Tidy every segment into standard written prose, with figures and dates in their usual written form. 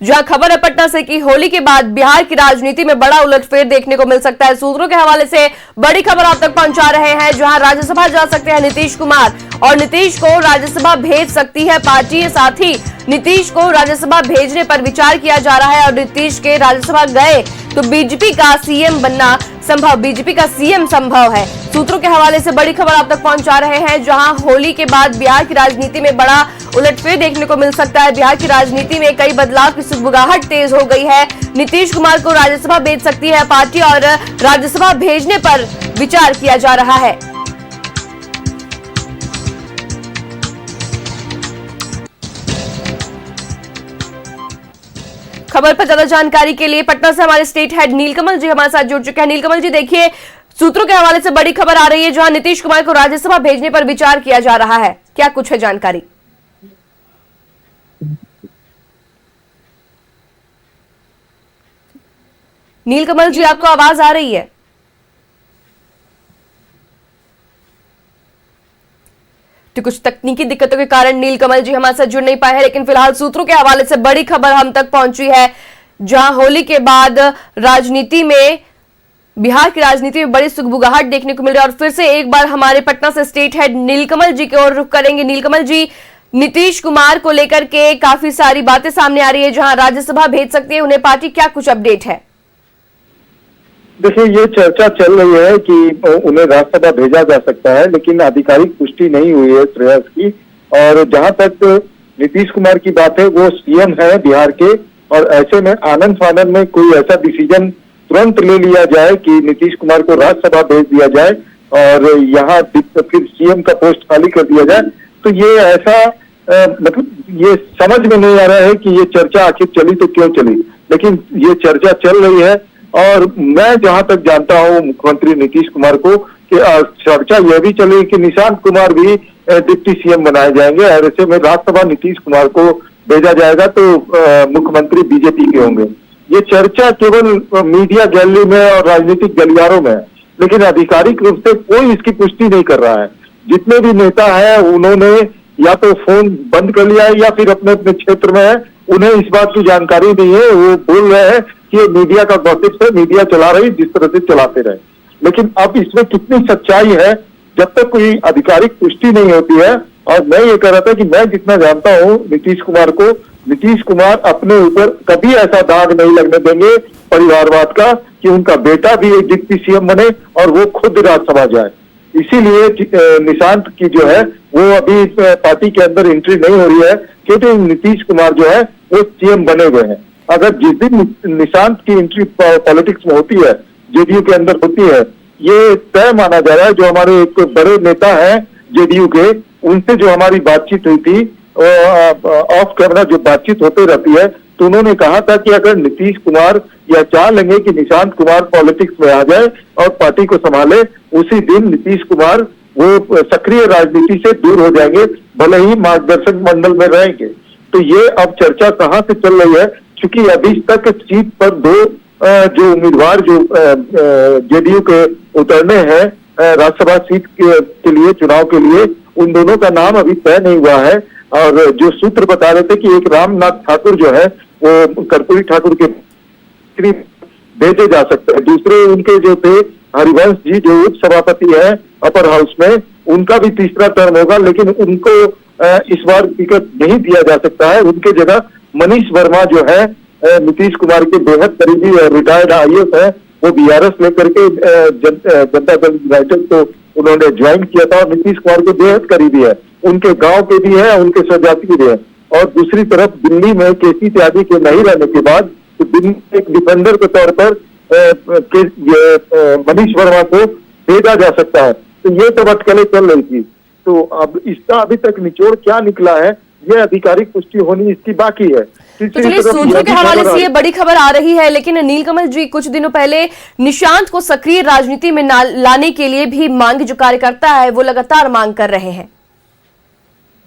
जहां खबर है पटना से कि होली के बाद बिहार की राजनीति में बड़ा उलटफेर देखने को मिल सकता है। सूत्रों के हवाले से बड़ी खबर आप तक पहुंचा रहे हैं, जहां राज्यसभा जा सकते हैं नीतीश कुमार और नीतीश को राज्यसभा भेज सकती है पार्टी। साथ ही नीतीश को राज्यसभा भेजने पर विचार किया जा रहा है और नीतीश के राज्यसभा गए तो बीजेपी का सीएम बनना संभव, बीजेपी का सीएम संभव है। सूत्रों के हवाले से बड़ी खबर आप तक पहुंचा रहे हैं, जहां होली के बाद बिहार की राजनीति में बड़ा उलटफेर देखने को मिल सकता है। बिहार की राजनीति में कई बदलाव की सुगबुगाहट तेज हो गई है। नीतीश कुमार को राज्यसभा भेज सकती है पार्टी और राज्यसभा भेजने पर विचार किया जा रहा है। खबर पर ज्यादा जानकारी के लिए पटना से हमारे स्टेट हेड नीलकमल जी हमारे साथ जुड़ चुके हैं। नीलकमल जी, देखिए सूत्रों के हवाले से बड़ी खबर आ रही है, जहां नीतीश कुमार को राज्यसभा भेजने पर विचार किया जा रहा है, क्या कुछ है जानकारी? नीलकमल जी, आपको आवाज आ रही है? तो कुछ तकनीकी दिक्कतों के कारण नीलकमल जी हमारे साथ जुड़ नहीं पाए हैं, लेकिन फिलहाल सूत्रों के हवाले से बड़ी खबर हम तक पहुंची है, जहां होली के बाद राजनीति में बिहार की राजनीति में बड़ी सुगबुगाहट देखने को मिल रही है। और फिर से एक बार हमारे पटना से स्टेट हेड नीलकमल जी की ओर रुख करेंगे। नीलकमल जी, नीतीश कुमार को लेकर के काफी सारी बातें सामने आ रही है, जहां राज्यसभा भेज सकती है उन्हें पार्टी, क्या कुछ अपडेट है? देखिए, ये चर्चा चल रही है कि उन्हें राज्यसभा भेजा जा सकता है, लेकिन आधिकारिक पुष्टि नहीं हुई है श्रेयस की। और जहां तक नीतीश कुमार की बात है, वो सीएम है बिहार के, और ऐसे में आनंद फानंद में कोई ऐसा डिसीजन तुरंत ले लिया जाए कि नीतीश कुमार को राज्यसभा भेज दिया जाए और यहाँ फिर सीएम का पोस्ट खाली कर दिया जाए, तो ये ऐसा मतलब ये समझ में नहीं आ रहा है कि ये चर्चा आखिर चली तो क्यों चली, लेकिन ये चर्चा चल रही है। और मैं जहां तक जानता हूं मुख्यमंत्री नीतीश कुमार को कि चर्चा यह भी चली कि निशांत कुमार भी डिप्टी सीएम बनाए जाएंगे और ऐसे में राज्यसभा नीतीश कुमार को भेजा जाएगा तो मुख्यमंत्री बीजेपी के होंगे। ये चर्चा केवल मीडिया गैलरी में और राजनीतिक गलियारों में है, लेकिन आधिकारिक रूप से कोई इसकी पुष्टि नहीं कर रहा है। जितने भी नेता हैं उन्होंने या तो फोन बंद कर लिया है या फिर अपने अपने क्षेत्र में है, उन्हें इस बात की जानकारी नहीं है। वो बोल रहे हैं कि ये मीडिया का गॉसिप है, मीडिया चला रही जिस तरह से चलाते रहे, लेकिन अब इसमें कितनी सच्चाई है जब तक कोई आधिकारिक पुष्टि नहीं होती है। और मैं ये कह रहा था कि मैं जितना जानता हूं नीतीश कुमार को, नीतीश कुमार अपने ऊपर कभी ऐसा दाग नहीं लगने देंगे परिवारवाद का कि उनका बेटा भी एक डिप्टी सीएम बने और वो खुद राज्यसभा जाए। इसीलिए निशांत की जो है वो अभी पार्टी के अंदर एंट्री नहीं हो रही है, क्योंकि नीतीश कुमार जो है वो सीएम बने हुए हैं। अगर जिस दिन निशांत की एंट्री पॉलिटिक्स में होती है, जेडीयू के अंदर होती है, ये तय माना जा रहा है। जो हमारे एक बड़े नेता हैं जेडीयू के, उनसे जो हमारी बातचीत हुई थी ऑफ कैमरा जो बातचीत होते रहती है, तो उन्होंने कहा था कि अगर नीतीश कुमार या चाह लेंगे कि निशांत कुमार पॉलिटिक्स में आ जाए और पार्टी को संभाले, उसी दिन नीतीश कुमार वो सक्रिय राजनीति से दूर हो जाएंगे, भले ही मार्गदर्शक मंडल में रहेंगे। तो ये अब चर्चा कहाँ से चल रही है, क्योंकि अभी तक सीट पर दो जो उम्मीदवार जो जेडीयू के उतरने हैं राज्यसभा सीट के लिए चुनाव के लिए, उन दोनों का नाम अभी तय नहीं हुआ है। और जो सूत्र बता रहे थे कि एक रामनाथ ठाकुर जो है वो कर्पूरी ठाकुर के भेजे जा सकते हैं, दूसरे उनके जो थे हरिवंश जी जो उप सभापति है अपर हाउस में, उनका भी तीसरा टर्म होगा, लेकिन उनको इस बार टिकट नहीं दिया जा सकता है। उनके जगह मनीष वर्मा जो है नीतीश कुमार के बेहद करीबी और रिटायर्ड आईएएस है, वो बीआरएस लेकर के जनता दल यूनाइटेड को उन्होंने ज्वाइन किया था और नीतीश कुमार के बेहद करीबी है, उनके गांव के भी है, उनके स्वजाति के भी है। और दूसरी तरफ दिल्ली में केसी त्यागी के नहीं रहने के बाद तो दिल्ली एक डिफेंडर के तौर पर मनीष वर्मा को भेजा जा सकता है। तो ये तो अटकलें चल रही थी, तो अब इसका अभी तक निचोड़ क्या निकला है, ये आधिकारिक पुष्टि होनी इसकी बाकी है। तो चलिए, सूत्रों के हवाले से ये बड़ी खबर आ रही है, लेकिन नीलकमल जी, कुछ दिनों पहले निशांत को सक्रिय राजनीति में लाने के लिए भी मांग जो कार्यकर्ता है वो लगातार मांग कर रहे हैं।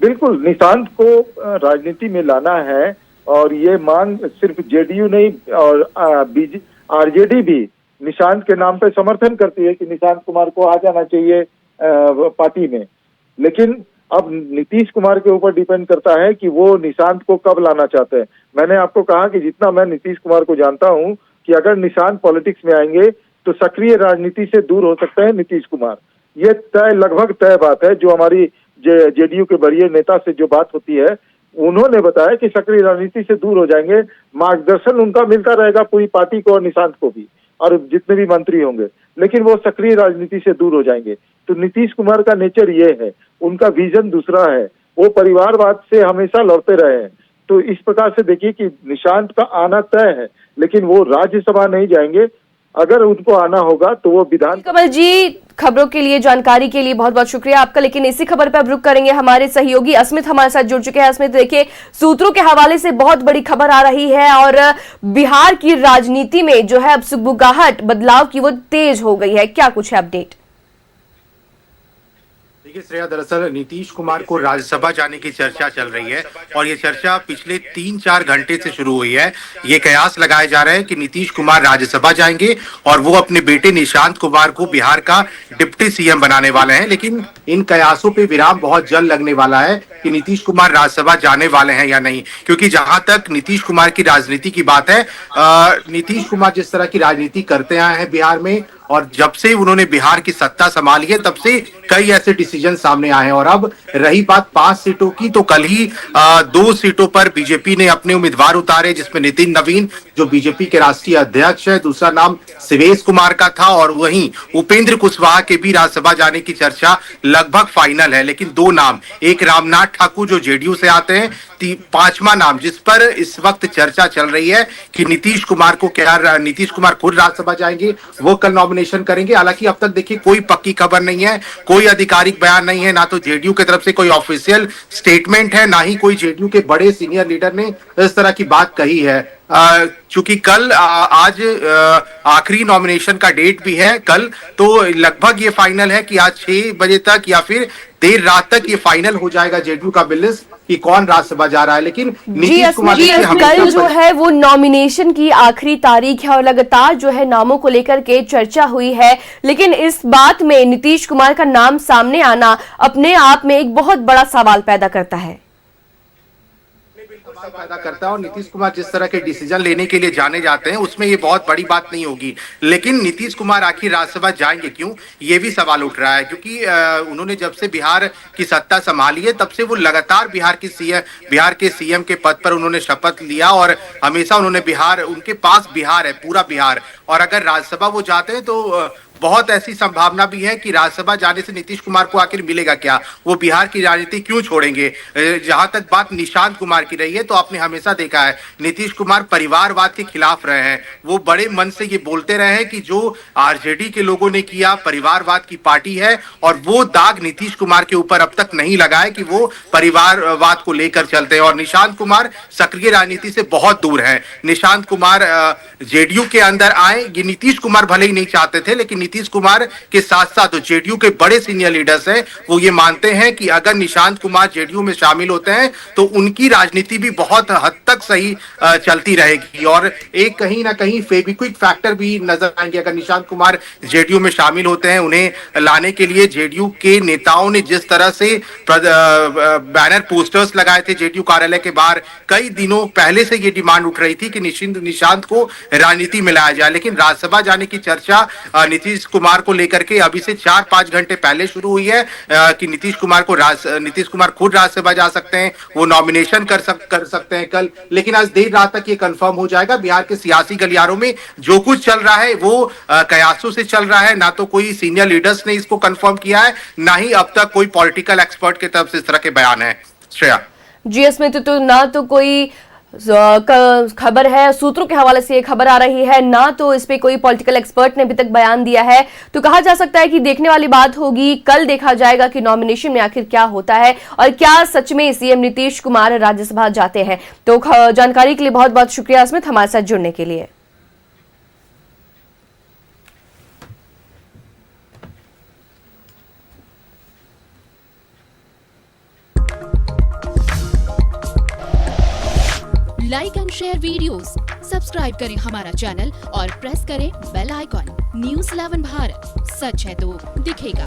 बिल्कुल, निशांत को राजनीति में लाना है और ये मांग सिर्फ जेडीयू नहीं और आरजेडी भी निशांत के नाम पे समर्थन करती है कि निशांत कुमार को आ जाना चाहिए पार्टी में। लेकिन अब नीतीश कुमार के ऊपर डिपेंड करता है कि वो निशांत को कब लाना चाहते हैं। मैंने आपको कहा कि जितना मैं नीतीश कुमार को जानता हूं कि अगर निशांत पॉलिटिक्स में आएंगे तो सक्रिय राजनीति से दूर हो सकते हैं नीतीश कुमार। ये लगभग तय बात है। जो हमारी जेडीयू के वरीय नेता से जो बात होती है, उन्होंने बताया कि सक्रिय राजनीति से दूर हो जाएंगे, मार्गदर्शन उनका मिलता रहेगा पूरी पार्टी को और निशांत को भी और जितने भी मंत्री होंगे, लेकिन वो सक्रिय राजनीति से दूर हो जाएंगे। तो नीतीश कुमार का नेचर ये है, उनका विजन दूसरा है, वो परिवारवाद से हमेशा लड़ते रहे हैं। तो इस प्रकार से देखिए कि निशांत का आना तय है, लेकिन वो राज्यसभा नहीं जाएंगे। अगर उनको आना होगा तो वो विधान। कमल जी, खबरों के लिए, जानकारी के लिए बहुत बहुत शुक्रिया आपका। लेकिन इसी खबर पर अब रुक करेंगे, हमारे सहयोगी अस्मित हमारे साथ जुड़ चुके हैं। अस्मित, देखिए सूत्रों के हवाले से बहुत बड़ी खबर आ रही है और बिहार की राजनीति में जो है अब सुगबुगाहट बदलाव की वो तेज हो गई है, क्या कुछ है अपडेट? देखिए श्रेया, दरअसल नीतीश कुमार को राज्यसभा जाने की चर्चा चल रही है और ये चर्चा पिछले 3-4 घंटे से शुरू हुई है। ये कयास लगाए जा रहे हैं कि नीतीश कुमार राज्यसभा जाएंगे और वो अपने बेटे निशांत कुमार को बिहार का डिप्टी सीएम बनाने वाले हैं। लेकिन इन कयासों पे विराम बहुत जल्द लगने वाला है कि नीतीश कुमार राज्यसभा जाने वाले हैं या नहीं, क्योंकि जहां तक नीतीश कुमार की राजनीति की बात है, नीतीश कुमार जिस तरह की राजनीति करते आए हैं बिहार में और जब से उन्होंने बिहार की सत्ता संभाली है तब से कई ऐसे डिसीजन सामने आए हैं। और अब रही बात 5 सीटों की, तो कल ही 2 सीटों पर बीजेपी ने अपने उम्मीदवार उतारे, जिसमें नितिन नवीन जो बीजेपी के राष्ट्रीय अध्यक्ष है, दूसरा नाम शिवेश कुमार का था और वहीं उपेंद्र कुशवाहा के भी राज्यसभा जाने की चर्चा लगभग फाइनल है। लेकिन 2 नाम, एक रामनाथ ठाकुर जो जेडीयू से आते हैं, 5वां नाम जिस पर इस वक्त चर्चा चल रही है कि नीतीश कुमार खुद राज्यसभा जाएंगे, वो कल नॉमिनेशन करेंगे। हालांकि अब तक देखिए कोई पक्की खबर नहीं है, कोई आधिकारिक बयान नहीं है, ना तो जेडीयू की तरफ से कोई ऑफिशियल स्टेटमेंट है, ना ही कोई जेडीयू के बड़े सीनियर लीडर ने इस तरह की बात कही है। चूंकि कल आज आखिरी नॉमिनेशन का डेट भी है कल, तो लगभग ये फाइनल है कि आज 6 बजे तक या फिर देर रात तक ये फाइनल हो जाएगा जेडीयू का बिलिस कि कौन राज्यसभा जा रहा है। लेकिन नीतीश कुमार कल जो है वो नॉमिनेशन की आखिरी तारीख है और लगातार जो है नामों को लेकर के चर्चा हुई है। लेकिन इस बात में नीतीश कुमार का नाम सामने आना अपने आप में एक बहुत बड़ा सवाल पैदा करता है और नीतीश कुमार जिस तरह के डिसीजन लेने के लिए जाने जाते हैं उसमें ये बहुत बड़ी बात नहीं होगी। लेकिन नीतीश कुमार आखिर राज्यसभा जाएंगे क्यों, ये भी सवाल उठ रहा है, क्योंकि उन्होंने जब से बिहार की सत्ता संभाली है तब से वो लगातार बिहार के सीएम के पद पर उन्होंने शपथ लिया और हमेशा उन्होंने उनके पास बिहार है, पूरा बिहार। और अगर राज्यसभा वो जाते हैं तो बहुत ऐसी संभावना भी है कि राज्यसभा जाने से नीतीश कुमार को आखिर मिलेगा क्या, वो बिहार की राजनीति क्यों छोड़ेंगे। जहां तक बात निशांत कुमार की रही है तो आपने हमेशा देखा है नीतीश कुमार परिवारवाद के खिलाफ रहे हैं। वो बड़े मन से ये बोलते रहे हैं कि जो आरजेडी के लोगों ने किया, परिवारवाद की पार्टी है, और वो दाग नीतीश कुमार के ऊपर अब तक नहीं लगा है कि वो परिवारवाद को लेकर चलते हैं। और निशांत कुमार सक्रिय राजनीति से बहुत दूर है। निशांत कुमार जेडीयू के अंदर आए, ये नीतीश कुमार भले ही नहीं चाहते थे, लेकिन नीतीश कुमार के साथ साथ जेडीयू के बड़े सीनियर लीडर्स हैं, वो ये मानते हैं कि अगर निशांत कुमार जेडीयू में शामिल होते हैं तो उनकी राजनीति भी बहुत हद तक सही चलती रहेगी। और एक कहीं ना कहीं फेविक्विक फैक्टर भी नजर आएंगे अगर निशांत कुमार जेडीयू में शामिल होते हैं। उन्हें लाने के लिए जेडीयू के नेताओं ने जिस तरह से बैनर पोस्टर्स लगाए थे जेडीयू कार्यालय के बाहर, कई दिनों पहले से ये डिमांड उठ रही थी कि निशांत को राजनीति में लाया जाए। लेकिन राज्यसभा जाने की चर्चा नीतीश कुमार को लेकर के अभी से 4-5 घंटे पहले शुरू हुई है कि नीतीश कुमार खुद राज्यसभा जा सकते हैं, वो नॉमिनेशन कर सकते हैं कल। लेकिन आज देर रात तक ये कंफर्म हो जाएगा। बिहार के सियासी गलियारों में जो कुछ चल रहा है वो कयासों से चल रहा है, ना तो कोई सीनियर लीडर्स ने इसको कंफर्म किया है, ना ही अब तक कोई पॉलिटिकल एक्सपर्ट की तरफ से इस तरह के बयान है। श्रेया जी, इसमें तो ना तो कोई खबर है, सूत्रों के हवाले से ये खबर आ रही है, ना तो इस पे कोई पॉलिटिकल एक्सपर्ट ने अभी तक बयान दिया है। तो कहा जा सकता है कि देखने वाली बात होगी, कल देखा जाएगा कि नॉमिनेशन में आखिर क्या होता है और क्या सच में सीएम नीतीश कुमार राज्यसभा जाते हैं। तो जानकारी के लिए बहुत बहुत शुक्रिया अस्मित, हमारे साथ जुड़ने के लिए। Like and share videos, subscribe करें हमारा चैनल और प्रेस करें बेल आइकॉन। न्यूज़ 11 भारत, सच है तो दिखेगा।